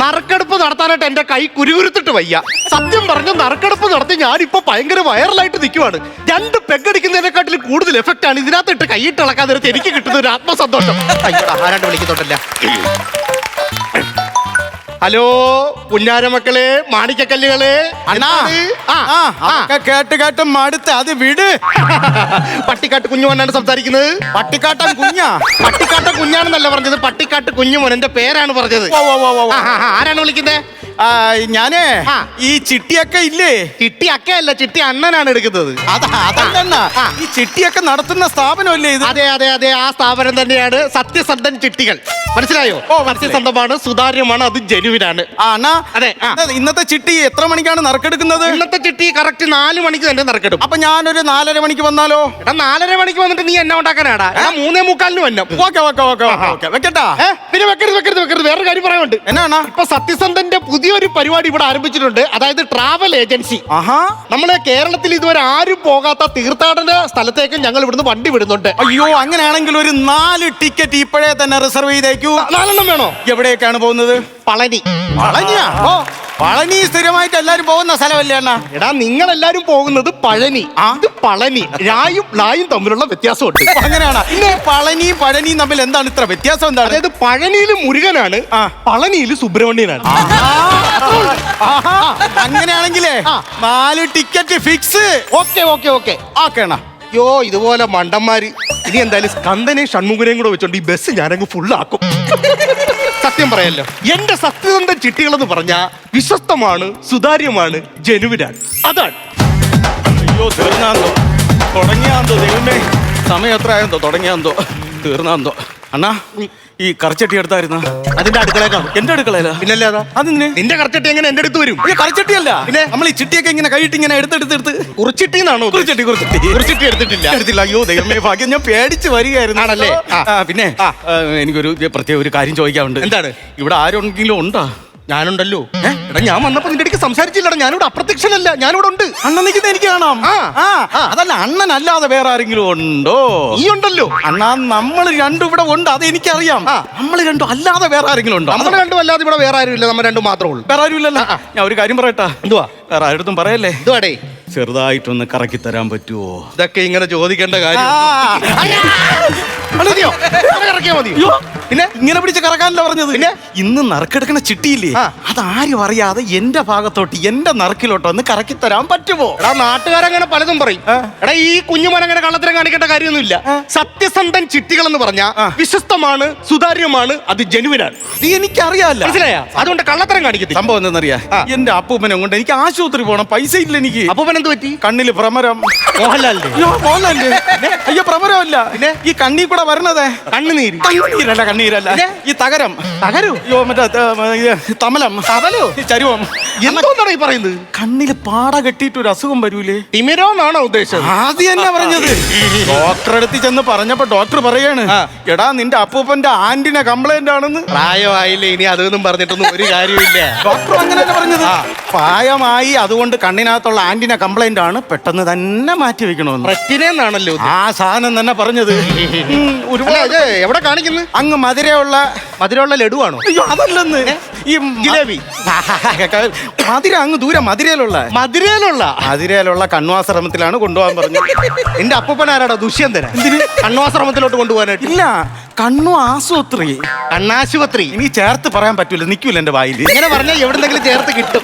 നറുക്കെടുപ്പ് നടത്താനായിട്ട് എന്റെ കൈ കുരുകുരുത്തിട്ട് വയ്യ. സത്യം പറഞ്ഞു നറുക്കെടുപ്പ് നടത്തി ഞാനിപ്പോ ഭയങ്കര വൈറലായിട്ട് നിൽക്കുവാണ്. 2 പെഗടിക്കുന്നതിനെക്കാട്ടിലും കൂടുതൽ എഫക്റ്റ് ആണ് ഇതിനകത്തിട്ട് കൈയിട്ട് ഇളക്കാൻ നേരത്തെ എനിക്ക് കിട്ടുന്ന ഒരു ആത്മസന്തോഷം. ആരാണ്ട് വിളിക്കുന്നുണ്ടല്ല. ഹലോ കുഞ്ഞാര മക്കളെ, മാണിക്കക്കല്ലുകളെ. അണ്ണാ കേട്ട് കേട്ട് മടുത്ത് അത് വിട്. പട്ടിക്കാട്ട് കുഞ്ഞു മോനാണ് സംസാരിക്കുന്നത്. പട്ടിക്കാട്ടൻ കുഞ്ഞാ? പട്ടിക്കാട്ടൻ കുഞ്ഞാണെന്നല്ല പറഞ്ഞത്, പട്ടിക്കാട്ട് കുഞ്ഞു മോൻ എന്റെ പേരാണ് പറഞ്ഞത്. ആരാണ് വിളിക്കുന്നത്? ഞാനേ ഈ ചിട്ടിയൊക്കെ ഇല്ലേ? ചിട്ടി അക്കയല്ല, ചിട്ടി അണ്ണനാണ് എടുക്കുന്നത്. അതല്ല, ഈ ചിട്ടിയൊക്കെ നടത്തുന്ന സ്ഥാപനമല്ലേ ഇത്? അതെ അതെ അതെ, ആ സ്ഥാപനം തന്നെയാണ് സത്യസന്ധൻ ചിട്ടികൾ. മനസ്സിലായോ? സത്യസന്ധമാണ്, സുതാര്യമാണ്, അത് ജനുവിനാണ്. അതെ. ഇന്നത്തെ ചിട്ടി എത്ര മണിക്കാണ് നറുക്കെടുക്കുന്നത്? ഇന്നത്തെ ചിട്ടി കറക്റ്റ് 4 മണിക്ക് തന്നെ നറുക്കെടുക്കും. അപ്പൊ ഞാനൊരു 4:30 മണിക്ക് വന്നാലോ? എടാ 4:30 മണിക്ക് വന്നിട്ട് നീ എന്നെ ഉണ്ടാക്കാനാടാ? 3:45 വന്നം. വെക്കട്ടാ? പിന്നെ വെക്കരുത്. വേറൊരു കാര്യം പറയാനുണ്ട്. എന്നാണ്? ഇപ്പൊ സത്യസന്ധന്റെ പുതിയൊരു പരിപാടി ഇവിടെ ആരംഭിച്ചിട്ടുണ്ട്. അതായത് ട്രാവൽ ഏജൻസി. നമ്മളെ കേരളത്തിൽ ഇതുവരെ ആരും പോകാത്ത തീർത്ഥാടന സ്ഥലത്തേക്ക് ഞങ്ങൾ ഇവിടുന്ന് വണ്ടി വിടുന്നുണ്ട്. അയ്യോ, അങ്ങനെയാണെങ്കിൽ ഒരു 4 ടിക്കറ്റ് ഇപ്പോഴേ തന്നെ റിസർവ് ചെയ്തേക്കൂ. 4 വേണോ? എവിടേക്കാണ് പോകുന്നത്? പളനി. പളനിയാ? പളനി സ്ഥിരമായിട്ട് എല്ലാരും പോകുന്ന സ്ഥലമല്ലേ അണ്ണാ? എടാ നിങ്ങൾ എല്ലാരും പോകുന്നത് പഴനി, ഇത് പളനി. രായും ലായും തമ്മിലുള്ള വ്യത്യാസമുണ്ട്. അങ്ങനെയാണ്. പളനിയും പഴനിയും തമ്മിൽ എന്താണ് ഇത്ര വ്യത്യാസം? എന്താണ്? അതായത് പഴനിയില് മുരുകനാണ്, പളനിയില് സുബ്രഹ്മണ്യനാണ്. അങ്ങനെയാണെങ്കിലേ 4 ടിക്കറ്റ് ഫിക്സ്. ഓക്കെ. അയ്യോ, ഇതുപോലെ മണ്ടന്മാര്. ഇനി എന്തായാലും സ്കന്ദനെയും ഷൺമുഖനെയും കൂടെ വെച്ചോണ്ട് ഈ ബസ് ഞാനങ്ങ് ഫുള്ളാക്കും. സത്യം പറയല്ലോ, എന്റെ സത്യസന്ധ ചിട്ടികൾ എന്ന് പറഞ്ഞാ വിശ്വസ്തമാണ്, സുതാര്യമാണ്, ജനുവിനാണ്. അതാണ്. അയ്യോ, തുടങ്ങിയാന്തോ ദൈവമേ. സമയം എത്ര ആയെന്തോ, തുടങ്ങിയാന്തോ തീർന്നാന്തോ. അണ്ണാ, ഈ കറച്ചട്ടി എടുത്തായിരുന്ന? അതിന്റെ അടുക്കളേക്കാണ്. എന്റെ അടുക്കളയില? പിന്നല്ലേ അതാ. അതിന് നിന്റെ കറച്ചട്ടി എങ്ങനെ എന്റെ അടുത്ത് വരും? കറച്ചട്ടിയല്ല, പിന്നെ നമ്മൾ ഈ ചിട്ടിയൊക്കെ ഇങ്ങനെ കൈയിട്ട് ഇങ്ങനെ എടുത്ത് കുറിച്ചിട്ടിന്നാണോ? കുറിച്ചിട്ടി എടുത്തില്ല. അയ്യോ ദൈവമേ, ഭാഗ്യം. ഞാൻ പേടിച്ച് വരികയായിരുന്നു. ആണല്ലേ? പിന്നെ എനിക്കൊരു പ്രത്യേക ഒരു കാര്യം ചോദിക്കാറുണ്ട്. എന്താണ്? ഇവിടെ ആരെങ്കിലും ഉണ്ടോ? ഞാനുണ്ടല്ലോ. എടാ ഞാൻ വന്നപ്പോ നിന്റെ അടുക്ക് സംസാരിച്ചില്ലടാ. ഞാനിവിടെ അപ്രത്യക്ഷനല്ല, ഞാനിവിടെ ഉണ്ട്. അണ്ണൻ നിൽക്കുന്ന എനിക്ക് കാണാം. അതല്ല, അണ്ണൻ അല്ലാതെ വേറെ ആരെങ്കിലും ഉണ്ടോ? നീ ഉണ്ടല്ലോ. അണ്ണാ, നമ്മൾ രണ്ടും ഇവിടെ ഉണ്ട്, അത് എനിക്കറിയാം. നമ്മൾ രണ്ടും അല്ലാതെ വേറെ ആരെങ്കിലും ഉണ്ടോ? നമ്മൾ രണ്ടും അല്ലാതെ ഇവിടെ വേറെ ആരും ഇല്ല. നമ്മൾ രണ്ടും മാത്രമേ ഉള്ളൂ. വേറെ ആരും ഇല്ലല്ലോ. ഞാൻ ഒരു കാര്യം പറയട്ടാ. എന്തുവാ? വേറെ ആരുടെ പറയല്ലേ? എന്തുവാടേ? ചെറുതായിട്ടൊന്ന് കറക്കി തരാൻ പറ്റുമോ? ഇതൊക്കെ ഇങ്ങനെ ചോദിക്കേണ്ട കാര്യം? പിന്നെ ഇങ്ങനെ പിടിച്ച് കറക്കാനല്ല പറഞ്ഞത്. പിന്നെ ഇന്ന് നറുക്കെടുക്കണ ചിട്ടിയില്ലേ, അതാരും അറിയാതെ എന്റെ ഭാഗത്തോട്ട്, എന്റെ നറുക്കിലോട്ട് ഒന്ന് കറക്കി തരാൻ പറ്റുമോ? എടാ നാട്ടുകാരങ്ങനെ പലതും പറയും. എടാ ഈ കുഞ്ഞുമോനങ്ങനെ കള്ളത്തരം കാണിക്കേണ്ട കാര്യമൊന്നുമില്ല. സത്യസന്ധൻ ചിട്ടികൾ എന്ന് പറഞ്ഞാൽ വിശ്വസ്തമാണ്, സുതാര്യമാണ്, അത് ജനുവിനാണ്. നീ എനിക്കറിയാല്ല, മനസ്സിലായ? അതുകൊണ്ട് കള്ളത്തരം കാണിക്കത്തില്ല. സംഭവം എന്തെന്നറിയാ? എന്റെ അപ്പൂപ്പനെ കൊണ്ട് എനിക്ക് ആശുപത്രി പോകണം, പൈസ ഇല്ല എനിക്ക്. അപ്പൂപ്പൻ എന്ത് പറ്റി? കണ്ണില് ഭ്രമരം. മോഹൻലാലിന്റെ? അയ്യോ, ഭ്രമരമല്ല, ഈ കണ്ണി കൂടെ വരണതേ കണ്ണുനീര്. കണ്ണീരല്ല, ഈ തകരം. അയ്യോ, മറ്റേ തമലം, ചരുവം. എന്തോന്നാണ് ഈ പറയുന്നത്? കണ്ണില് പാട കെട്ടിയിട്ട് ഒരു അസുഖം വരൂലേ? തിമിരോ എന്നാണോ ഉദ്ദേശിച്ചത്? ആദ്യം തന്നെ പറഞ്ഞത്. ഡോക്ടറെ അടുത്ത് ചെന്ന് പറഞ്ഞപ്പോ ഡോക്ടർ പറയാണ്, എടാ നിന്റെ അപ്പൂപ്പന്റെ ആന്റിനെ കംപ്ലൈന്റ് ആണെന്ന്. പ്രായമായില്ലേ, ഇനി അതൊന്നും പറഞ്ഞിട്ടൊന്നും ഒരു കാര്യമില്ല. ഡോക്ടർ അങ്ങനെയല്ല പറഞ്ഞത്. പ്രായമായി, അതുകൊണ്ട് കണ്ണിനകത്തുള്ള ആന്റിനെ കംപ്ലൈന്റ് ആണ്, പെട്ടെന്ന് തന്നെ മാറ്റി വെക്കണമെന്ന്. റെറ്റിനെന്നാണല്ലോ ആ സാധനം തന്നെ പറഞ്ഞത്. എവിടെ കാണിക്കുന്നു? അങ്ങ് മധുരമുള്ള ലഡുവാണോ? അയ്യോ, അതല്ലെന്ന്. ഈ ജിലേബി. മധുര അങ്ങ് ദൂരെ മധുരയിലുള്ള കണ്വാശ്രമത്തിലാണ് കൊണ്ടുപോകാൻ പറഞ്ഞത്. എന്റെ അപ്പൂപ്പൻ ആരാടാ? ദുഷ്യന്തന. എന്തിന് കണ്വാശ്രമത്തിലോട്ട് കൊണ്ടുപോകാനായിട്ട്? ഇല്ല, കണ്ണു ആശുപത്രി. കണ്ണാശുപത്രി. ഇനി ചേർത്ത് പറയാൻ പറ്റൂല, നിൽക്കൂല എന്റെ വായിൽ. ഇങ്ങനെ പറഞ്ഞാൽ എവിടെന്നെങ്കിലും ചേർത്ത് കിട്ടും.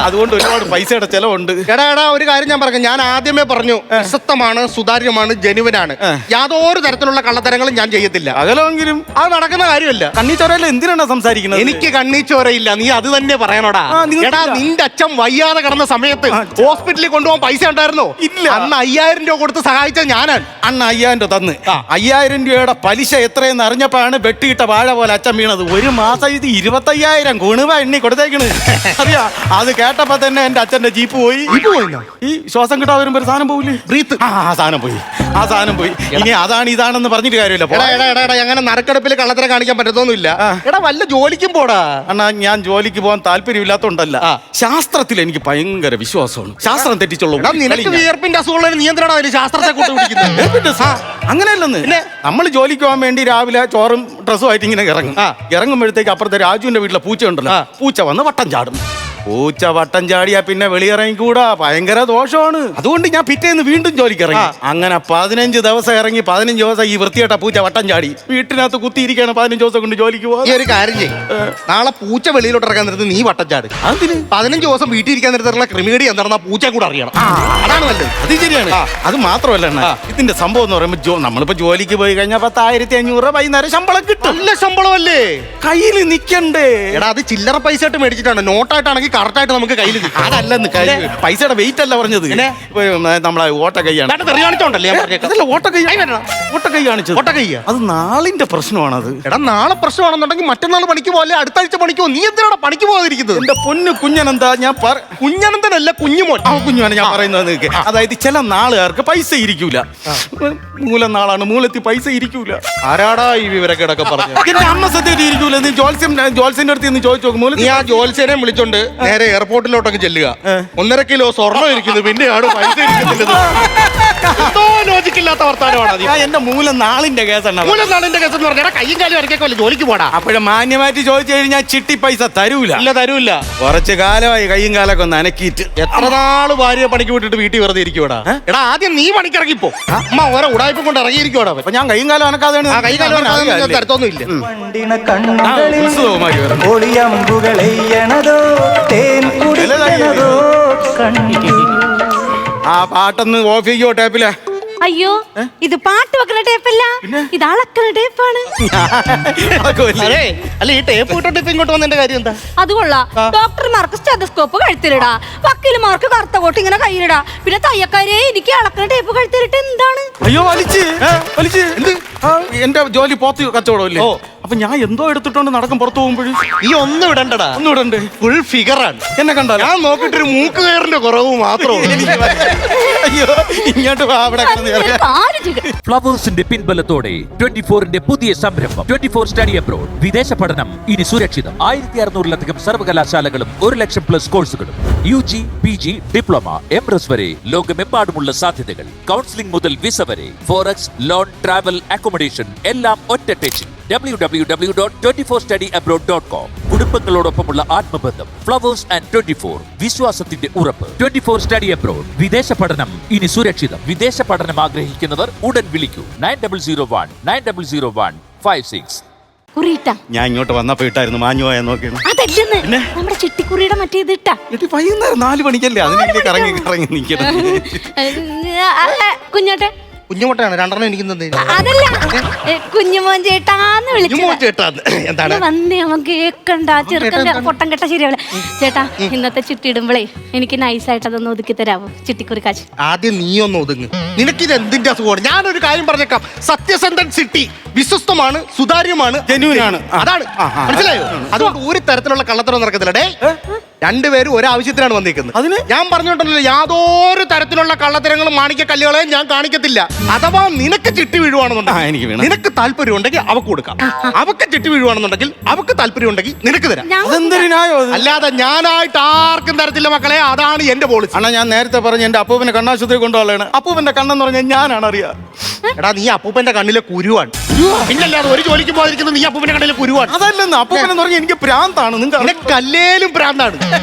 അതുകൊണ്ട് ഒരുപാട് പൈസയുടെ ചെലവുണ്ട്. എടാ ഒരു കാര്യം ഞാൻ പറഞ്ഞു. ഞാൻ ആദ്യമേ പറഞ്ഞു, വിശ്വസ്തമാണ്, സുതാര്യമാണ്, ജനുവിനാണ്. യാതൊരു തരത്തിലുള്ള കള്ളത്തരങ്ങളും ഞാൻ ചെയ്യത്തില്ല. അകലെങ്കിലും അത് നടക്കുന്ന കാര്യമല്ല. കണ്ണീച്ചോരല്ല എന്തിനാണ് സംസാരിക്കുന്നത്? എനിക്ക് കണ്ണീച്ചോരയില്ല, നീ അത് തന്നെ പറയണോടാ. എടാ നിന്റെ അച്ഛൻ വയ്യാതെ കിടന്ന സമയത്ത് ഹോസ്പിറ്റലിൽ കൊണ്ടുപോകാൻ പൈസ ഉണ്ടായിരുന്നോ? ഇല്ല. അന്ന് 5000 രൂപ കൊടുത്ത് സഹായിച്ചത് ഞാനാണ്. അന്ന് 5000 രൂപ തന്ന് 5000 രൂപയുടെ പലിശ എത്രയെന്ന് അറിഞ്ഞപ്പോഴാണ് വെട്ടിയിട്ട വാഴ പോലെ അച്ഛൻ വീണത്. ഒരു മാസം ഇത് 25000 ഗുണവ എണ്ണി കൊടുത്തേക്കണ്. അറിയാ, അത് കേട്ടപ്പോ തന്നെ എന്റെ അച്ഛന്റെ ജീപ്പ് പോയി. ഈ ശ്വാസം കിട്ടാൻ വരുമ്പോ ഒരു സാധനം പോവില്ലേ, ബ്രീത്ത്. ആ സാധനം പോയി. ഇനി അതാണ് ഇതാണെന്ന് പറഞ്ഞിട്ട് കാര്യമില്ല. അങ്ങനെ നറുക്കെടുപ്പിൽ കള്ളത്തരം കാണിക്കാൻ പറ്റത്തൊന്നുമില്ല. എടാ വല്ല ജോലിക്കും പോടാ. അണ്ണാ, ഞാൻ ജോലിക്ക് പോകാൻ താല്പര്യമില്ലാത്തോണ്ടല്ല, ശാസ്ത്രത്തിൽ എനിക്ക് ഭയങ്കര വിശ്വാസമാണ്. ശാസ്ത്രം തെറ്റിച്ചുള്ള നിനക്ക് വിയർപ്പിന്റെ അസുഖമുള്ള നീ എന്തിനാണ് അതിന് ശാസ്ത്രത്തെ കൂട്ടി പിടിക്കുന്നത്? അങ്ങനെയല്ലെന്ന് നമ്മൾ ജോലിക്ക് പോകാൻ വേണ്ടി രാവിലെ ചോറും ഡ്രസ്സും ആയിട്ട് ഇങ്ങനെ ഇറങ്ങും. ഇറങ്ങുമ്പോഴത്തേക്ക് അപ്പുറത്തെ രാജുവിന്റെ വീട്ടിലെ പൂച്ച ഉണ്ടല്ലോ, പൂച്ച വന്ന് വട്ടം ചാടും. പൂച്ച വട്ടം ചാടിയാ പിന്നെ വെളിയിറങ്ങിക്കൂടാ, ഭയങ്കര ദോഷമാണ്. അതുകൊണ്ട് ഞാൻ പിറ്റേന്ന് വീണ്ടും ജോലിക്ക് ഇറങ്ങി. അങ്ങനെ 15 ദിവസം ഇറങ്ങി, 15 ദിവസം ഈ വൃത്തിയേട്ട പൂച്ച വട്ടം ചാടി വീട്ടിനകത്ത് കുത്തിയിരിക്കുകയാണ്. 15 ദിവസം കൊണ്ട് ജോലിക്ക് പോകാം. ഈ ഒരു കാര്യം ചെയ്യും, നാളെ പൂച്ച വെളിയിലോട്ട് ഇറങ്ങാൻ നേരത്ത് നീ വട്ടം ചാട്. അതിന് 15 ദിവസം വീട്ടിൽ ഇരിക്കാൻ നേരത്തുള്ള ക്രിമിനേടി എന്താണെന്ന് പൂച്ച കൂടെ അറിയണം. അതാണ് നല്ലത്. അത് ശരിയാണ്. അത് മാത്രമല്ല അണ്ണാ, ഇതിന്റെ സംഭവം എന്ന് പറയുമ്പോൾ നമ്മളിപ്പോ ജോലിക്ക് പോയി കഴിഞ്ഞാൽ 10,500 രൂപ വൈകുന്നേരം ശമ്പളം കിട്ടും. നല്ല ശമ്പളമല്ലേ? കയ്യിൽ നിക്കണ്ടേ? എടാ അത് ചില്ലറ പൈസ ആയിട്ട് മേടിച്ചിട്ടാണ്, നോട്ടായിട്ടാണെങ്കിൽ കറക്റ്റ് ആയിട്ട് നമുക്ക് കയ്യിൽ അതല്ലെന്ന്. പൈസയുടെ വെയിറ്റ് അല്ല പറഞ്ഞത്, നമ്മളെ ഓട്ട കൈയാണ്. കാണിച്ചോണ്ടല്ലേ ഞാൻ പറഞ്ഞേക്കാം. അതല്ല, ഓട്ട കൈ കാണിച്ചത്. ഓട്ട കയ്യാ? അത് നാളിന്റെ പ്രശ്നമാണത്. എടാ നാളെ പ്രശ്നമാണെന്നുണ്ടെങ്കിൽ മറ്റന്നാൾ പണിക്ക് പോലെ അടുത്ത ആഴ്ച പണിക്കോ. നീ എന്തിനാണ് പണിക്ക് പോകാതിരിക്കുന്നത്? എന്റെ പൊന്നു കുഞ്ഞനെന്താ, ഞാൻ കുഞ്ഞനന്തനല്ല കുഞ്ഞുമോൻ. ആ കുഞ്ഞുമാണ് ഞാൻ പറയുന്നത്. അതായത് ചില നാളുകാർക്ക് പൈസ ഇരിക്കൂല. മൂലം നാളാണ്, മൂലത്തിൽ പൈസ ഇരിക്കൂല. ആരാടാ ഈ വിവരക്കേടൊക്കെ പറഞ്ഞു? എന്റെ അമ്മ സത്യത്തിൽ ഇരിക്കൂല. നീ ജോത്സ്യന്റെ അടുത്ത് നിന്ന് ചോദിച്ചു നോക്കും. നീ ആ ജോത്സ്യനെ വിളിച്ചോണ്ട് നേരെ എയർപോർട്ടിലോട്ടൊക്കെ ചെല്ലുക. 1.5 കിലോ സ്വർണ്ണം ഇരിക്കുന്നു, പിന്നെയാണ് പൈസ ഇരിക്കുന്നില്ല. എന്തോ ലോജിക്കില്ലാത്ത വർത്താനമാണ്. എന്റെ മൂലം നാളിന്റെ കേസാണ്. മൂലം നാളിന്റെ കേസ് എന്ന് പറഞ്ഞാൽ കയ്യും കാലും ഇറക്കിയൊക്കെ ജോലിക്ക് പോടാ. അപ്പോഴും മാന്യമായിട്ട് ചോദിച്ചു കഴിഞ്ഞാൽ ചിട്ടി പൈസ തരൂല. ഇല്ല, തരൂല്ല. കുറച്ച് കാലമായി കയ്യും കാലൊക്കെ ഒന്ന് അനക്കിയിട്ട്. എത്ര നാള് ഭാര്യ പണിക്ക് വിട്ടിട്ട് വീട്ടിൽ വെറുതെ ഇരിക്കുവാടാ? എടാ ആദ്യം നീ പണിക്കിറങ്ങിപ്പോ. അമ്മ ഓരോ ഉടായ്പ കൊണ്ട് ഇറങ്ങിയിരിക്കുവാടാ. അപ്പൊ ഞാൻ കയ്യും കാലം അനക്കാതെയാണ്. കൈ കാലം തരത്തൊന്നും ഇല്ല. ആ പാട്ടൊന്ന് ഓഫ് ചെയ്യോ ടേപ്പിലെ. അയ്യോ, ഇത് പാട്ട് വെക്കുന്ന ടേപ്പല്ല, ഇത് അളക്കുന്ന ടേപ്പാണ്. അല്ല ഈ ടേപ്പ് ഇട്ടോട്ട് ഇപ്പൊ ഇങ്ങോട്ട് വന്നതിന്റെ കാര്യം എന്താ? അത് കൊള്ളാം. ഡോക്ടർമാർക്ക് സ്റ്റെതസ്കോപ്പ് കഴുത്തിലിടാ, വക്കീലുമാർക്ക് കറുത്ത കോട്ട് ഇങ്ങനെ കയ്യിലിടാ, പിന്നെ തയ്യക്കാരെ എനിക്ക് അളക്കുന്ന ടേപ്പ് കഴുത്തിലിട്ട് എന്താണ്? അയ്യോ വലിച്ച് എന്ത്? എന്റെ ജോലി പോത്ത് കച്ചവടമല്ലേ? അപ്പൊ ഞാൻ എന്തോ എടുത്തിട്ടുണ്ട് നടക്കും പുറത്തു പോകുമ്പോഴും. ഈ ഒന്നും ഇടണ്ടടാ. ഒന്നും ഇടണ്ടേ? ഫുൾ ഫിഗറാണ്. എന്നെ കണ്ടാ ഞാൻ നോക്കിട്ടൊരു മൂക്ക് കയറിന്റെ കുറവ് മാത്രമേ. അയ്യോ ഇങ്ങോട്ട് അവിടെ ഫ്ലവേഴ്സിന്റെ പിൻബലത്തോടെ 24ന്റെ പുതിയ സംരംഭം 24 സ്റ്റഡി അബ്രോഡ്. വിദേശ പഠനം ഇനി സുരക്ഷിതം. 1600-ലധികം സർവകലാശാലകളും 1,00,000+ കോഴ്സുകളും. UG, PG, ഡിപ്ലോമ, MRS വരെ ലോകമെമ്പാടുമുള്ള സാധ്യതകൾ. കൗൺസിലിംഗ് മുതൽ വിസ വരെ, ഫോറക്സ്, ലോൺ, ട്രാവൽ, അക്കോമഡേഷൻ എല്ലാം ഒറ്റ ടെച്ചിൽ. www.24studyabroad.com. കുടുംബങ്ങളോടൊപ്പമുള്ള ആത്മബന്ധം. ഫ്ലവേഴ്സ് ആൻഡ് 24 വിശ്വാസത്തിന്റെ ഉറപ്പ്. 24 സ്റ്റഡി അബ്രോഡ്. വിദേശ പഠനം ഇനി സുരക്ഷിതം. വിദേശ പഠനം ആഗ്രഹിക്കുന്നവർ ഉടൻ വിളിക്കൂ 9001900156. ഞാൻ ഇങ്ങോട്ട് വന്നപ്പോ ഇട്ടായിരുന്നു, മാഞ്ഞു പോയാ നോക്കിയാണ്. അതല്ലെന്ന്, നമ്മുടെ ചിട്ടിക്കുറിയുടെ മറ്റേ ഇത് ഇട്ടാ. വൈകുന്നേരം 4 മണിക്കല്ലേ അതിനെ കറങ്ങി നിൽക്കണം. കുഞ്ഞോട്ടെ, കുഞ്ഞുമോട്ടാണ് 2 എനിക്ക് അതല്ല, കുഞ്ഞുമോൻ ചേട്ടാന്ന് വിളിച്ചു. എന്താണ് വന്നേ അവൻ കേക്കണ്ട, ചെറുക്കന്റെ പൊട്ടം കെട്ട ശരിയാവില്ല. ചേട്ടാ ഇന്നത്തെ ചിട്ടി ഇടുമ്പോളേ എനിക്ക് നൈസായിട്ട് അതൊന്ന് ഒതുക്കി തരാമോ? ചിട്ടിക്കുറി കാശ് ആദ്യം നീ ഒന്ന് ഒതുങ്ങ്. നിനക്കിത് എന്തിന്റെ അസുഖമാണ്? ഞാനൊരു കാര്യം പറഞ്ഞേക്കാം. സത്യസന്ധൻ സിട്ടി വിശ്വസ്തമാണ്, സുതാര്യമാണ്, ജെന്യൂനാണ്. അതാണ് മനസ്സിലായോ? അതുകൊണ്ട് ഒരു തരത്തിലുള്ള കള്ളത്തരം നടക്കത്തില്ല. ഡേ രണ്ടുപേരും ഒരാവശ്യത്തിനാണ് വന്നിരിക്കുന്നത്. അതിന് ഞാൻ പറഞ്ഞിട്ടുണ്ടല്ലോ, യാതൊരു തരത്തിലുള്ള കള്ളത്തരങ്ങളും മാണിക്യ കല്ലുകളെയും ഞാൻ കാണിക്കത്തില്ല. അഥവാ നിനക്ക് ചിട്ടി വീഴുവാണെന്നുണ്ടെങ്കിൽ നിനക്ക് താല്പര്യം ഉണ്ടെങ്കിൽ അവക്ക് കൊടുക്കാം. അവക്ക് ചിട്ടി വീഴുവാണെന്നുണ്ടെങ്കിൽ അവക്ക് താല്പര്യം ഉണ്ടെങ്കിൽ നിനക്ക് തരാം. അല്ലാതെ ഞാനായിട്ട് ആർക്കും തരത്തില്ല മക്കളെ. അതാണ് എന്റെ പോളിസി. അണ്ണാ ഞാൻ നേരത്തെ പറഞ്ഞ എന്റെ അപ്പൂപ്പനെ കണ്ണാശുപത്രി കൊണ്ടുപോകാനാണ്. അപ്പൂപ്പന്റെ കണ്ണെന്ന് പറഞ്ഞാൽ ഞാനാണ് അറിയാ. എടാ നീ അപ്പൂപ്പന്റെ കണ്ണിലെ കുരുവാണ്. പിന്നല്ലാതെ ഒരു ജോലിക്ക് പോകാതിരിക്കുന്നത് നീ അപ്പൂപ്പന്റെ കണ്ണിലെ കുരുവാണ്. അതല്ലെന്ന്, അപ്പൂപ്പനെന്ന് പറഞ്ഞാൽ എനിക്ക് പ്രാന്താണ്. നിങ്ങൾക്ക് അല്ലേലും പ്രാന്താണ്.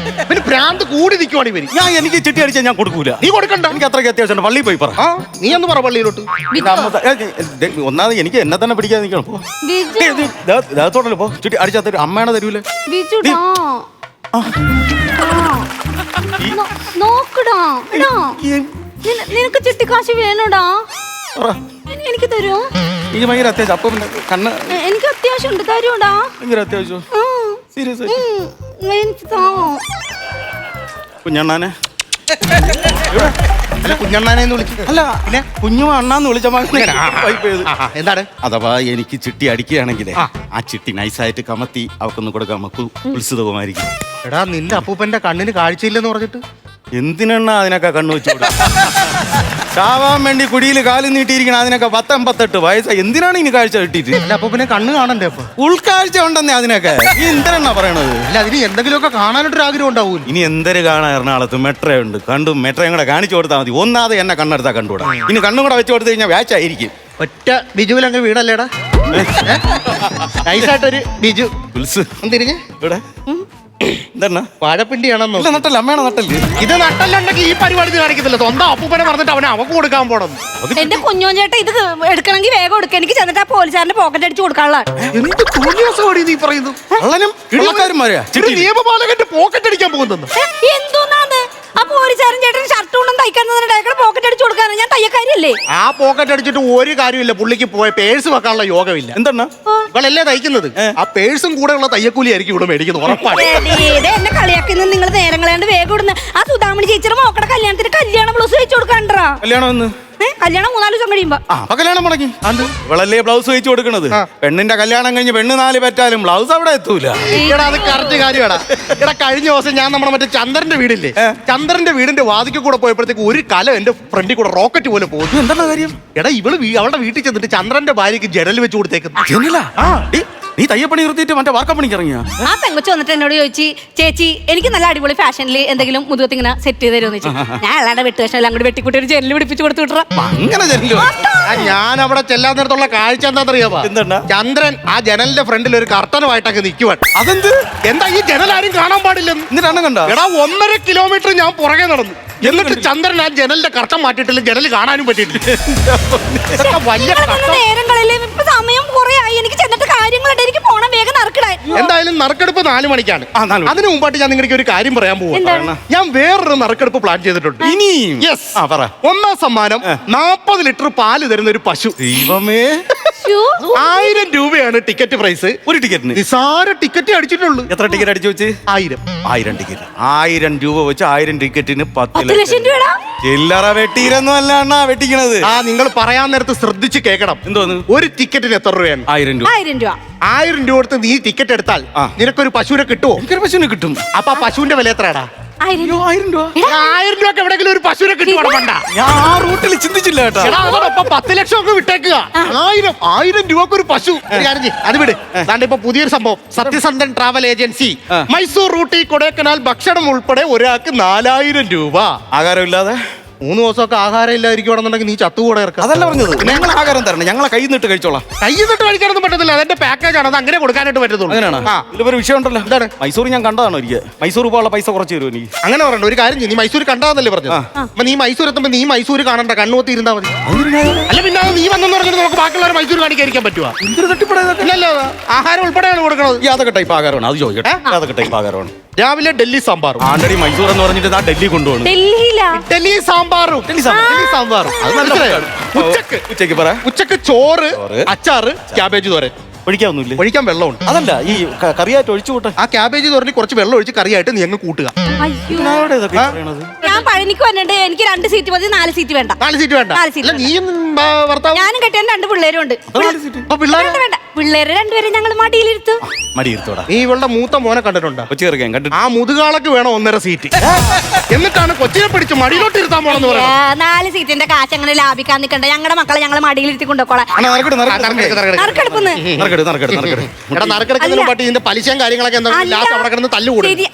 പിന്നെ പ്രാന്ത് കൂടി നിൽക്കുവാണ് ഇവര്. എനിക്ക് ചിട്ടി അടിച്ചാൽ ഞാൻ കൊടുക്കൂല. നീ കൊടുക്കണ്ട. എനിക്ക് അത്രയ്ക്ക് അത്യാവശ്യം. പള്ളിയിൽ പോയി പറ. നീ ഒന്ന് പറ പള്ളിയിലോട്ട്. ഒന്നാമത് എനിക്ക് എന്നെ തന്നെ പിടിക്കാതെ നിൽക്കണം. ദേഹത്തോടല്ലോ പോ. ചിട്ടി അടിച്ചാൽ തരും. അമ്മയാണ് തരൂലേ? നോക്കടാ, നിനക്ക് ചിട്ടിക്കാശ് വേണോടാ? എനിക്ക് തരുമോ? എനിക്ക് ഭയങ്കര അത്യാവശ്യം. അപ്പൂപ്പന്റെ കണ്ണ് എനിക്ക് അത്യാവശ്യം ഉണ്ട്, തരുമോടാ? ഭയങ്കര അത്യാവശ്യം. സീരിയസ് കുഞ്ഞണ്ണാനെ കുഞ്ഞണ്ണാനെന്ന് വിളിച്ചു. അല്ല പിന്നെ കുഞ്ഞു അണ്ണാന്ന് വിളിച്ച എന്താണ്? അഥവാ എനിക്ക് ചിട്ടി അടിക്കുകയാണെങ്കിൽ ആ ചിട്ടി നൈസായിട്ട് കമത്തി അവർക്കൊന്ന് കൊടുക്കാൻ നമുക്ക് ഉത്സുതമായിരിക്കും. എടാ നിന്റെ അപ്പൂപ്പന്റെ കണ്ണിന് കാഴ്ചയില്ലെന്ന് പറഞ്ഞിട്ട് എന്തിനാ അതിനൊക്കെ കണ്ണു വെച്ചു ചാവാൻ വേണ്ടി കുടിയിൽ കാല് നീട്ടിയിരിക്കണം. അതിനൊക്കെ 10-58 വയസ്സായി. എന്തിനാണ് ഇനി കാഴ്ച കിട്ടിയിട്ട്? അല്ല അപ്പൂപ്പനെ കണ്ണ് കാണണ്ടേ? അപ്പൊ ഉൾക്കാഴ്ച ഉണ്ടെന്നേ അതിനൊക്കെ. ഈ എന്തിനാ പറയണത്? അല്ല അതിന് എന്തെങ്കിലുമൊക്കെ കാണാനായിട്ടൊരു ആഗ്രഹം ഉണ്ടാവൂല. ഇനി എന്തൊരു കാണാൻ എറണാകുളത്ത് മെട്രോ ഉണ്ട്. കണ്ടും മെട്രോയും കൂടെ കാണിച്ചു കൊടുത്താൽ മതി. ഒന്നാതെ എന്നെ കണ്ണെടുത്താൽ കണ്ടുകൂടാ. ഇനി കണ്ണും കൂടെ വെച്ച് കൊടുത്തു കഴിഞ്ഞാൽ വ്യാച്ചായിരിക്കും. ഒറ്റ ബിജുവിലങ്ങ് വീടല്ലേടാ? നൈസായിട്ടൊരു ബിജു ഉത്സ് എന്തിരിഞ്ഞ് ഇവിടെ എന്താണ് വാഴപ്പിണ്ടിയാണെന്നോ? ഇല്ല, നട്ടല്ല അമ്മയാണ് നട്ടല്ലേ. ഇത് നട്ടല്ലുണ്ടെങ്കിൽ ഈ പരിപാടി കാണിക്കത്തില്ല. സ്വന്തം അപ്പൂപ്പനെ പറഞ്ഞിട്ട് അവനെ അവക്ക് കൊടുക്കാൻ പോണം. എന്റെ കുഞ്ഞോൻ ചേട്ടാ ഇത് എടുക്കണമെങ്കിൽ വേഗം എടുക്കുക. എനിക്ക് ചെന്നിട്ട് ആ പോലീസുകാരന്റെ പോക്കറ്റ് അടിച്ച് കൊടുക്കാനുള്ള. എന്ത് തോന്നിയാസമാണ് നീ പറയുന്നു? കള്ളനും കള്ളക്കാരന്മാരെയാ ഒരു നിയമപാലകന്റെ പോക്കറ്റ് അടിക്കാൻ പോകുന്നു. എന്തോന്നാണ് ആ പോലീസുകാരൻ ചേട്ടൻ ഷർട്ട് കൊണ്ടും തയ്ക്കാൻ പോക്കറ്റ് അടിച്ച് കൊടുക്കാറ്? ഞാൻ തയ്യക്കാരിയല്ലേ? ആ പോക്കറ്റ് അടിച്ചിട്ട് ഒരു കാര്യമില്ല. പുള്ളിക്ക് പോയ പേഴ്സ് വെക്കാനുള്ള യോഗമില്ല. എന്താണ് ഇവളല്ലേ തയ്ക്കുന്നത്? ആ പേഴ്സും കൂടെ ഉള്ള തയ്യക്കൂലി ആയിരിക്കും ഇവിടെ മേടിക്കുന്നത്, ഉറപ്പാണ്. എന്നെ കളിയാക്കുന്നത് നിങ്ങൾ നേരം കളയാണ്ട് വേഗം ഇടുന്ന ആ സുധാമണി ചേച്ചിയുടെ മോക്കടെ കല്യാണത്തിന് കല്യാണ ബ്ലൗസ് വെച്ച് കൊടുക്കണ്ടാ? കല്യാണം എന്ന് കല്യാണം 4 ദിവസം കഴിയുമ്പോ. അപ്പൊ കല്യാണം മുടങ്ങി. ഇവളല്ലേ ബ്ലൗസ് വെച്ച് കൊടുക്കണത്. പെണ്ണിന്റെ കല്യാണം കഴിഞ്ഞ് പെണ്ണ് 4 പറ്റാലും ബ്ലൗസ് അവിടെ എത്തൂല. എടാ അത് കറക്റ്റ് കാര്യമാടാ. എടാ കഴിഞ്ഞ ദിവസം ഞാൻ നമ്മുടെ മറ്റേ ചന്ദ്രന്റെ വീടില്ലേ, ചന്ദ്രന്റെ വീടിന്റെ വാതിക്ക് കൂടെ പോയപ്പോഴത്തേക്ക് ഒരു കല എന്റെ ഫ്രണ്ടിൽ കൂടെ റോക്കറ്റ് പോലെ പോകുന്നു. എന്താണ് കാര്യം? എടാ ഇവള് അവളുടെ വീട്ടിൽ ചെന്നിട്ട് ചന്ദ്രന്റെ ഭാര്യക്ക് ജനൽ വെച്ച് കൊടുത്തേക്കുന്നു. നീ തയ്യപ്പണി നിർത്തിയിട്ട് മറ്റേ വാർക്കപ്പണിക്ക് ഇറങ്ങിയ ആ പെങ്കൊച്ച് വന്നിട്ട് എന്നോട് ചോദിച്ചു, ചേച്ചി എനിക്ക് നല്ല അടിപൊളി ഫാഷനിൽ എന്തെങ്കിലും മുതുകത്ത് ഇങ്ങനെ സെറ്റ് ചെയ്ത് തരുമെന്ന് ചോദിച്ചു. ഞാൻ അല്ലാണ്ട് വെട്ടുവേഷം അങ്ങോട്ട് വെട്ടിക്കൂട്ടി ഒരു ജനലിൽ പിടിപ്പിച്ച് കൊടുത്തു വിട്ടു. അങ്ങനെ ചെല്ലോ. ഞാൻ അവിടെ ചെല്ലാൻ നേരത്തുള്ള കാഴ്ച എന്താണെന്നറിയാമോ? എന്താണ്? ചന്ദ്രൻ ആ ജനലിന്റെ ഫ്രണ്ടിൽ ഒരു കർട്ടനുമായിട്ടൊക്കെ നിൽക്കുവാൻ. അതെന്ത്? എന്താ ഈ ജനൽ ആരും കാണാൻ പാടില്ലെന്ന്? എന്നിട്ടാണ് കണ്ട? എടാ 1.5 കിലോമീറ്റർ ഞാൻ പുറകെ നടന്നു. എന്നിട്ട് ചന്ദ്രൻ ആ ജനലിന്റെ കർട്ടൻ മാറ്റിയിട്ടില്ല, ജനൽ കാണാനും പറ്റിയിട്ടില്ല. ഇതൊക്കെ വലിയ കഷ്ടം. നേരം കളയില്ലേ? ഇപ്പൊ സമയം കുറെ ആയി. എനിക്ക് ചെന്നിട്ട് കാര്യങ്ങളുണ്ട്. എനിക്ക് പോണം, വേഗം നറുക്കിടാൻ. എന്തായാലും നറുക്കെടുപ്പ് 4 മണിക്കാണ്. 4 മണി. അതിനു മുമ്പായിട്ട് ഞാൻ നിങ്ങൾക്ക് ഒരു കാര്യം പറയാൻ എന്താണ്? പോവാ. ഞാൻ വേറൊരു നറുക്കെടുപ്പ് പ്ലാൻ ചെയ്തിട്ടുണ്ട്. ഇനി യെസ്. പറ. ഒന്നാം സമ്മാനം 40 ലിറ്റർ പാല് തരുന്ന ഒരു പശു. ദൈവമേ, ശ്ശോ. 1000 രൂപയാണ് ടിക്കറ്റ് പ്രൈസ്. ഒരു ടിക്കറ്റിന് നിസാര ടിക്കറ്റ് അടിച്ചിട്ടുള്ളൂ. എത്ര ടിക്കറ്റ് അടിച്ചു വെച്ച്? 1000 ടിക്കറ്റ്. 1000 രൂപ വെച്ച് 1000 ടിക്കറ്റിന് 10 10 ലക്ഷം രൂപ. ചില്ലറ വെട്ടീരൊന്നും അല്ല അണ്ണാ വെട്ടിക്കണത്. നിങ്ങൾ പറയാൻ നേരത്ത് ശ്രദ്ധിച്ച് കേൾക്കണം. എന്തോന്ന്? ഒരു ടിക്കറ്റിന് എത്ര രൂപയാണ്? 1000 രൂപ. 1000 രൂപ. 1000 രൂപ കൊടുത്ത് നീ ടിക്കറ്റ് എടുത്താൽ നിനക്കൊരു പശുവിനെ കിട്ടുമോ? എനിക്കൊരു പശുവിനെ കിട്ടും. അപ്പൊ ആ പശുവിന്റെ വില എത്രയാടാ? 1000 രൂപ. 1000 രൂപ. 1000 രൂപ എവിടെയെങ്കിലും ഒരു പശുവിനെ കിട്ടുവാണ് പണ്ട. ഞാൻ ആ റൂട്ടിൽ ചിന്തിച്ചില്ല കേട്ടോ. അതോടൊപ്പം 10 ലക്ഷം ഒക്കെ വിട്ടേക്കുക. 1000 രൂപക്ക് ഒരു പശു. ഒരു കാര്യം ചെയ്യ്, അത് വിട്. അതാണ്ട് ഇപ്പൊ പുതിയൊരു സംഭവം. സത്യസന്ധൻ ട്രാവൽ ഏജൻസി മൈസൂർ ഊട്ടി കൊടൈക്കനാൽ ഭക്ഷണം ഉൾപ്പെടെ ഒരാൾക്ക് 4000 രൂപ. ആകാരമില്ലാതെ 3 ദിവസമൊക്കെ ആഹാരം ഇല്ലായിരിക്കുവാണെന്നുണ്ടെങ്കിൽ നീ ചത്തുകൂടെ ഇറക്കാം. അതല്ല പറഞ്ഞത്. ഞങ്ങൾ ആഹാരം തരണം, ഞങ്ങളെ കയ്യിൽ നിന്നിട്ട് കഴിച്ചോളാം. കയ്യിൽ നിന്നിട്ട് കഴിക്കാനൊന്നും പറ്റത്തില്ല. അതെന്റെ പാക്കേജ് ആണ്. അത് അങ്ങനെ കൊടുക്കാനായിട്ട് പറ്റത്തുള്ളൂ. അങ്ങനെയാണ്. ഇതിലൊരു വിഷയം ഉണ്ടല്ലോ. എന്താണ്? മൈസൂർ ഞാൻ കണ്ടതാണോ എനിക്ക്? മൈസൂർ പോകാനുള്ള പൈസ കുറച്ച് തരുമോ എനിക്ക്? അങ്ങനെ പറയണ്ട. ഒരു കാര്യം ചെയ്യ്, നീ മൈസൂർ കണ്ടാന്നല്ലേ പറഞ്ഞു. അപ്പൊ നീ മൈസൂർ എത്തുമ്പോ നീ മൈസൂർ കാണണ്ട, കണ്ണുകൊത്തി ഇരുന്നാ മതി. അല്ല പിന്നെ അത് നീ വന്നെന്ന് പറഞ്ഞിട്ട് നമുക്ക് ബാക്കിയുള്ളവരെ മൈസൂർ കാണിക്കാതിരിക്കാൻ പറ്റുമോ? എന്തൊരു തട്ടിപ്പടയതൊക്കെ. ഇല്ലല്ലോ, ആഹാരം ഉൾപ്പെടെയാണ് കൊടുക്കുന്നത്. യാതൊക്കെ ടൈപ്പ് ആഹാരമാണ് അത് ചോദിക്കട്ടെ. യാതൊക്കെ ടൈപ്പ് ആഹാരമാണ്? രാവിലെ ഡൽഹി സാമ്പാറും. ആണ്ടടി മൈസൂർ എന്ന് പറഞ്ഞിട്ട് ആ ഡൽഹി കൊണ്ടുപോകണം. ഡൽഹിയിലാ? ഡൽഹി സാമ്പാറും. ഡൽഹി സാമ്പാറും. അത് മനസ്സിലായോ? ഉച്ചക്ക് പറ. ഉച്ചക്ക് ചോറ്, അച്ചാറ്, ക്യാബേജ് തോരൻ. ഒഴിക്കാവുന്നില്ലേ? ഒഴിക്കാൻ വെള്ളമുണ്ട്. അതല്ല ഈ കറിയായിട്ട് ഒഴിച്ചു കൂട്ടെ. ആ ക്യാബേജ് തോരന് കുറച്ച് വെള്ളം ഒഴിച്ച് കറിയായിട്ട് നീ അങ്ങ് കൂട്ടുക. അയ്യോ. ഞാൻ ഞാൻ പഴനിക്ക് വന്നിട്ട് എനിക്ക് 2 സീറ്റ് മതി, 4 സീറ്റ് വേണ്ട. 4 സീറ്റ് വേണ്ട. 4 സീറ്റ് അല്ല നീയും ഭർത്താവ്. ഞാനും കെട്ടിയാൻ 2 പിള്ളേരും ഉണ്ട്. അപ്പൊ പിള്ളേരെ വേണ്ട, പിള്ളേരെ 2 പേരെ ഞങ്ങൾ മടിയിലിരുത്തു. മടിയിരുത്തോടാ. നീ ഇവളുടെ മൂത്ത മോനെ കണ്ടിട്ടുണ്ടോ? കൊച്ചിറക്കാൻ കണ്ടിട്ട് ആ മുതുകാളക്ക് വേണം 1.5 സീറ്റ്. എന്നിട്ടാണ് കൊച്ചിനെ പിടിച്ച് മടിയിലോട്ട് ഇരുത്താൻ പോണെന്ന് പറയുന്നത്. 4 സീറ്റിന്റെ കാശ് അങ്ങനെ ലാഭിക്കാൻ നിൽക്കണ്ട. ഞങ്ങളുടെ മക്കളെ ഞങ്ങൾ മടിയിലിരുത്തി കൊണ്ടുപോകോളാം. എടാ നറുക്കെടുക്കുന്നതിന് മുമ്പായിട്ട് ഇതിന്റെ പലിശയും കാര്യങ്ങളൊക്കെ എന്താ ലാസ്റ്റ് അവിടെ കിടന്ന് തല്ലുകൂടും. ശരി,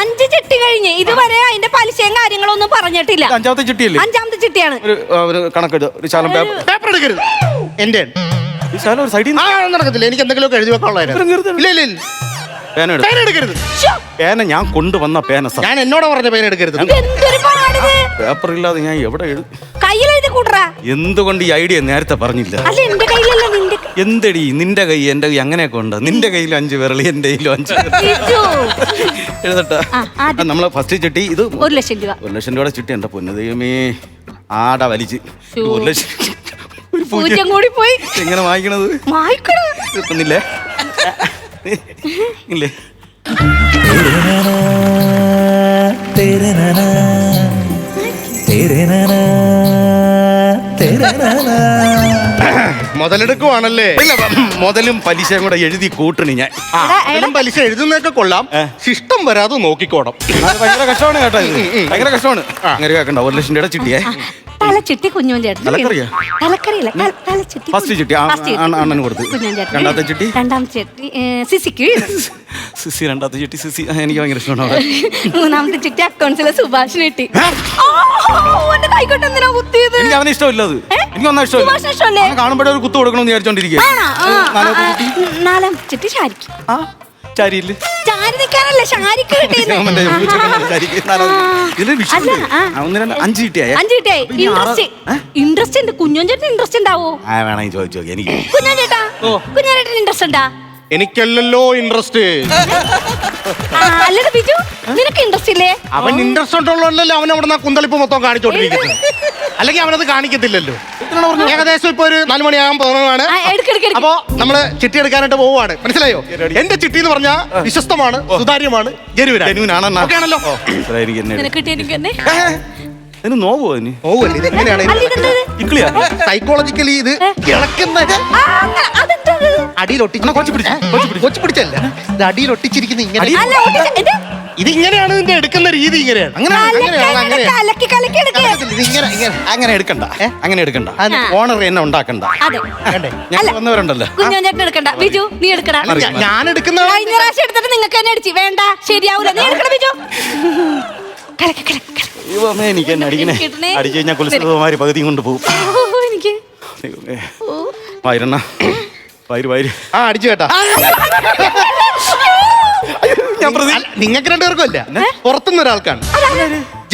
5 ചിട്ടി കഴിഞ്ഞ് ഇതുവരെ അതിന്റെ പലിശയും കാര്യങ്ങളൊന്നും പറഞ്ഞിട്ടില്ല. 5ാമത്തെ ചിട്ടിയല്ലേ? 5ാമത്തെ ചിട്ടിയാണ്. ഒരു കണക്കെടു. ഒരു ശാലം പേപ്പർ എടുക്കരുത്. എന്റെ ഈ ശാലം ഒരു സൈഡിൽ നടക്കത്തില്ല. എനിക്ക് എന്തെങ്കിലുമൊക്കെ എഴുതി വെക്കാനുള്ളതായിരുന്നു. ഇല്ല ഇല്ല ഇല്ല, പേന പേന എടുക്കരുത്. പേന ഞാൻ കൊണ്ടുവന്ന പേന ഞാൻ എന്നോട് പറഞ്ഞ പേന എടുക്കരുത്. എന്തൊരു പാടിത്. പേപ്പർ ഇല്ലാതെ ഞാൻ എവിടെ എഴുതും? കയ്യിലെഴുതി കൂട്ടറാ. എന്തുകൊണ്ട് ഈ ഐഡിയ നേരത്തെ പറഞ്ഞില്ല? അല്ല എന്റെ കയ്യിലല്ല, നിന്റെ എന്തടി നിന്റെ കൈ എന്റെ കൈ അങ്ങനെയൊക്കെ ഉണ്ട്. നിന്റെ കയ്യിൽ 5 വിരളി, എന്റെ കയ്യിലും 5 എഴുതട്ടെ. നമ്മളെ ഫസ്റ്റ് ചിട്ടി ഇത് 1 ലക്ഷം രൂപ. 1 ലക്ഷം രൂപയുടെ ചിട്ടി. എന്റെ പൊന്നു ദൈവമേ, ആട വലിച്ച് 1 ലക്ഷം. ഒരു പൂജ്യം കൂടി പോയി. എങ്ങനെ വായിക്കണത്? വായിക്കണോ? കിട്ടുന്നില്ലേ? ഇല്ലേ? മുതലെടുക്കുവാണല്ലേ? ഇല്ല, മുതലും പലിശയും കൂടെ എഴുതി കൂട്ടണി ഞാൻ. മുതലും പലിശ എഴുതുന്നതൊക്കെ കൊള്ളാം. ശിഷ്ടം വരാതെ നോക്കിക്കോണം. ഭയങ്കര കഷ്ടമാണ് കേട്ടോ ഇത്. ഭയങ്കര കഷ്ടമാണ്. അങ്ങനെ കേൾക്കണ്ട. 1 ലക്ഷം രൂപയുടെ ചിട്ടിയേ. തലച്ചിട്ടി കുഞ്ഞോൻ ചേട്ടൻ തലക്കറിയാ? തലക്കറിയില്ല തലച്ചിട്ടി ഫസ്റ്റ് ചിട്ടി അണ്ണന് കൊടുത്ത്. കുഞ്ഞോൻ ചേട്ടൻ രണ്ടാമത്തെ ചിട്ടി? രണ്ടാമത്തെ ചിട്ടി സിസിക്ക് സിസി രണ്ടാമത്തെ ചിട്ടി സിസി എനിക്ക് ഭയങ്കര ഇഷ്ടമാണ്. മൂന്നാമത്തെ ചിട്ടി അക്കൗണ്ട്സിലെ സുഭാഷിന് കിട്ടി. ഓന്റെ കൈക്കോട്ട് എന്തിനാ കുത്തിയത്? എനിക്ക് അവനെ ഇഷ്ടമില്ല അത്. എനിക്ക് ഒന്നും സുഭാഷിന് ഇഷ്ടമല്ലേ? ഇഷ്ടമല്ല. കാണുമ്പോഴേ ഒരു കുത്തു കൊടുക്കണമെന്ന് വിചാരിച്ചോണ്ടിരിക്കുക. നാലാമത്തെ ചിട്ടി ഷാരിക്ക്. ചാരിയില്ല ചാരി നിൽക്കാനല്ല ഷാരിക്ക് കിട്ടിയത്. അഞ്ച് ചിട്ടിയായ അഞ്ച് കിട്ടിയായി. ഇൻട്രസ്റ്റ് ഉണ്ട്. കുഞ്ഞോൻ ചേട്ടൻ ഇൻട്രസ്റ്റ് ഉണ്ടാവോ? വേണമെങ്കിൽ ചോദിച്ചു നോക്കി എനിക്ക്. കുഞ്ഞോൻ ചേട്ടാ കുഞ്ഞോൻ ചേട്ടൻ ഇൻട്രസ്റ്റ് ഉണ്ടാ? എനിക്കല്ലല്ലോ ഇൻട്രസ്റ്റ്. അല്ലടാ ബിജു, നിനക്ക് ഇൻട്രസ്റ്റ് ഇല്ലേ? അവൻ ഇൻട്രസ്റ്റ് ഉള്ളല്ലോ അവൻ അവിടെ കുന്തളിപ്പ് മൊത്തം കാണിച്ചോണ്ടിരിക്കുന്നത്. അല്ലെങ്കിൽ അവനത് കാണിക്കത്തില്ലല്ലോ. ഏകദേശം ഇപ്പൊ ഒരു 4 മണിയാകാൻ പോകുന്നതാണ്. അപ്പോ നമ്മള് ചിട്ടി എടുക്കാനായിട്ട് പോവുകയാണ്. മനസ്സിലായോ? എന്റെ ചിട്ടി എന്ന് പറഞ്ഞാൽ വിശ്വസ്തമാണ്, സുതാര്യമാണ്, ജനുവിനാണല്ലോ. നിനക്ക് കിട്ടിയ എനിക്ക് തന്നെ നോവോ അതിന് പോവല്ലേ? ഇത് എങ്ങനെയാണ് ഇക്ലിയാ സൈക്കോളജിക്കലി ഇത് ഇളക്കുന്നത്? അടിയിൽ കൊച്ചു പിടിച്ചല്ല, ഇത് അടിയിൽ ഒട്ടിച്ചിരിക്കുന്ന ഇങ്ങനെ. ഇത് ഇങ്ങനെയാണ് ഇതിന്റെ എടുക്കുന്ന രീതി. ഇങ്ങനെയാണ് അങ്ങനെ എടുക്കണ്ട, അങ്ങനെ എടുക്കണ്ട. ഓണർ എന്നെ ഉണ്ടാക്കണ്ട. ഞാൻ വന്നവരുണ്ടല്ലോ. കുഞ്ഞോൻ ചേട്ടൻ എടുക്കണ്ട. ബിജു നീ എടുക്കടാ. ഞാൻ എടുക്കുന്ന കഴിഞ്ഞ പ്രാവശ്യം എടുത്തിട്ട് നിങ്ങൾക്ക് തന്നെ അടിച്ചു. വേണ്ട, ശരിയാവൂല. നീ എടുക്കണ ബിജു. എനിക്ക് എന്നെ അടിക്കണേ. അടിച്ചു കഴിഞ്ഞാൽ കുലസുമാര് പകുതിയും കൊണ്ട് പോകും. എനിക്ക് വയറെണ്ണ വയറ് അടിച്ചു കേട്ടാ. നിങ്ങൾക്ക് രണ്ടുപേർക്കും അല്ല, പുറത്തുനിന്ന് ഒരാൾക്കാണ്.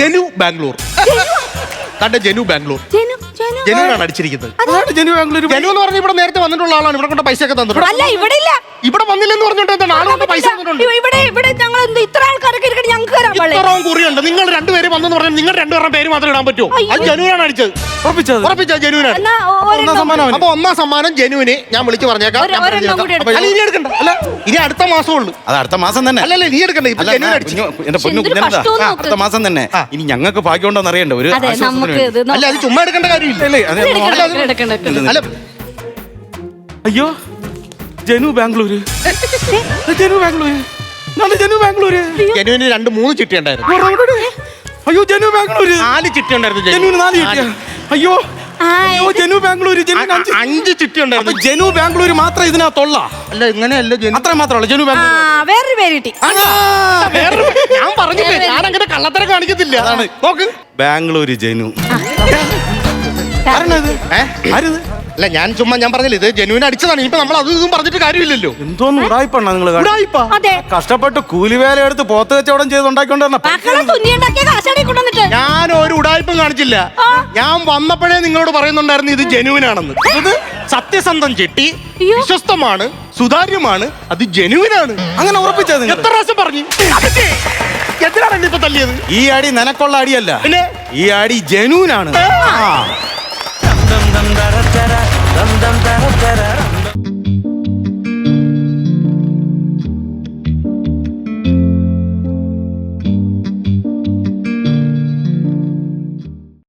ജനു ബാംഗ്ലൂർ. തന്റെ ജനു ബാംഗ്ലൂർ. ജനുവിനാണ് അടിച്ചിരിക്കുന്നത്. ജനു എന്ന് പറഞ്ഞ ഇവിടെ നേരത്തെ വന്നിട്ടുള്ള ആളാണ്. ഇവിടെ കൊണ്ട് പൈസ ഒക്കെ തന്നിട്ടുണ്ട്. അല്ല ഇവിടെ ഇല്ല, ഇവിടെ വന്നില്ലെന്ന് പറഞ്ഞിട്ട് എന്താണ് ആളുകൊണ്ട് പൈസ തന്നിട്ടുണ്ട്. ഇവിടെ ഞങ്ങൾ ഇത്ര ആൾക്കാരൊക്കെ ഇരിക്കണം. ഞങ്ങൾക്ക് ഇത്രയും കുറിയുണ്ട്. നിങ്ങൾ രണ്ടുപേരും വന്നെന്ന് പറഞ്ഞാൽ നിങ്ങൾ രണ്ടുപേരും പേര് മാത്രം ഇടാൻ പറ്റുമോ? അത് ജനുവിനാണ് അടിച്ചത്. ഉറപ്പിച്ചത് ജനുവിനാണ്. അപ്പൊ ഒന്നാം സമ്മാനം ജനുവിന് ഞാൻ വിളിച്ചു പറഞ്ഞേക്കാം. ഇനി എടുക്കണ്ട. അല്ല, ഇനി അടുത്ത മാസം ഉള്ളു. അത് അടുത്ത മാസം തന്നെ. അല്ലല്ല, നീ എടുക്കണ്ട. ഇപ്പൊ ജനുവിന് അടിച്ചു. എന്റെ പൊന്നു കുഞ്ഞെന്താ അടുത്ത മാസം തന്നെ. ഇനി ഞങ്ങൾക്ക് ഭാഗ്യമുണ്ടോന്ന് അറിയണ്ട. ഒരു അല്ല, അത് ചുമ്മാ എടുക്കേണ്ട കാര്യമില്ല. അല്ല, അയ്യോ ജനു ബാംഗ്ലൂര്. ജനുവിന് 2-3 ചിട്ടി ഉണ്ടായിരുന്നു. അയ്യോ ജനു ബാംഗ്ലൂര് 4 ചിട്ടി ഉണ്ടായിരുന്നു. ജനുവിന് 4 ചിട്ടിയാ. അയ്യോ ജനു ബാംഗ്ലൂര് 5 ചിട്ടി ഉണ്ടായിരുന്നു. ജനു ബാംഗ്ലൂര് മാത്രം ഇതിനകത്തുള്ള. അല്ല, ഇങ്ങനെയല്ല. അത്ര മാത്രമല്ല ജനു ബാംഗ്ലൂർ. വേറൊരു പേര് കിട്ടി. ഞാൻ പറഞ്ഞില്ലേ, ഞാൻ അങ്ങനെ കള്ളത്തരം കാണിക്കത്തില്ല. അതാണ് നോക്ക്, ബാംഗ്ലൂര് ജനു. ആരത്? അല്ല, ഞാൻ ചുമ്മാ ഞാൻ പറഞ്ഞില്ല, ഇത് ജനുവിന് അടിച്ചതാണ്. ഇപ്പൊ നമ്മൾ അതും ഇതും പറഞ്ഞിട്ട് കാര്യമില്ലല്ലോ. എന്തോന്ന് ഉടായിപ്പാണ് നിങ്ങൾ അതെ, കഷ്ടപ്പെട്ട് കൂലിവേല എടുത്ത് പോത്ത് കച്ചവടം ചെയ്ത് ഉണ്ടാക്കിക്കൊണ്ടിരുന്ന. ഞാൻ ഒരു ഉടായ്പും കാണിച്ചില്ല. ഞാൻ വന്നപ്പോഴേ നിങ്ങളോട് പറയുന്നുണ്ടായിരുന്നു ഇത് ജനുവിനാണെന്ന്. ഇത് സത്യസന്ധം ചിട്ടി, വിശ്വസ്തമാണ്, സുതാര്യമാണ്, അത് ജനുവിനാണ്. അങ്ങനെ ഉറപ്പിച്ചത് എത്ര പ്രാവശ്യം പറഞ്ഞു? എന്തിനാണ് ഇപ്പൊ തല്ലിയത്? ഈ അടി നിനക്കുള്ള അടിയല്ല, പിന്നെ ഈ അടി ജനുവിനാണ്.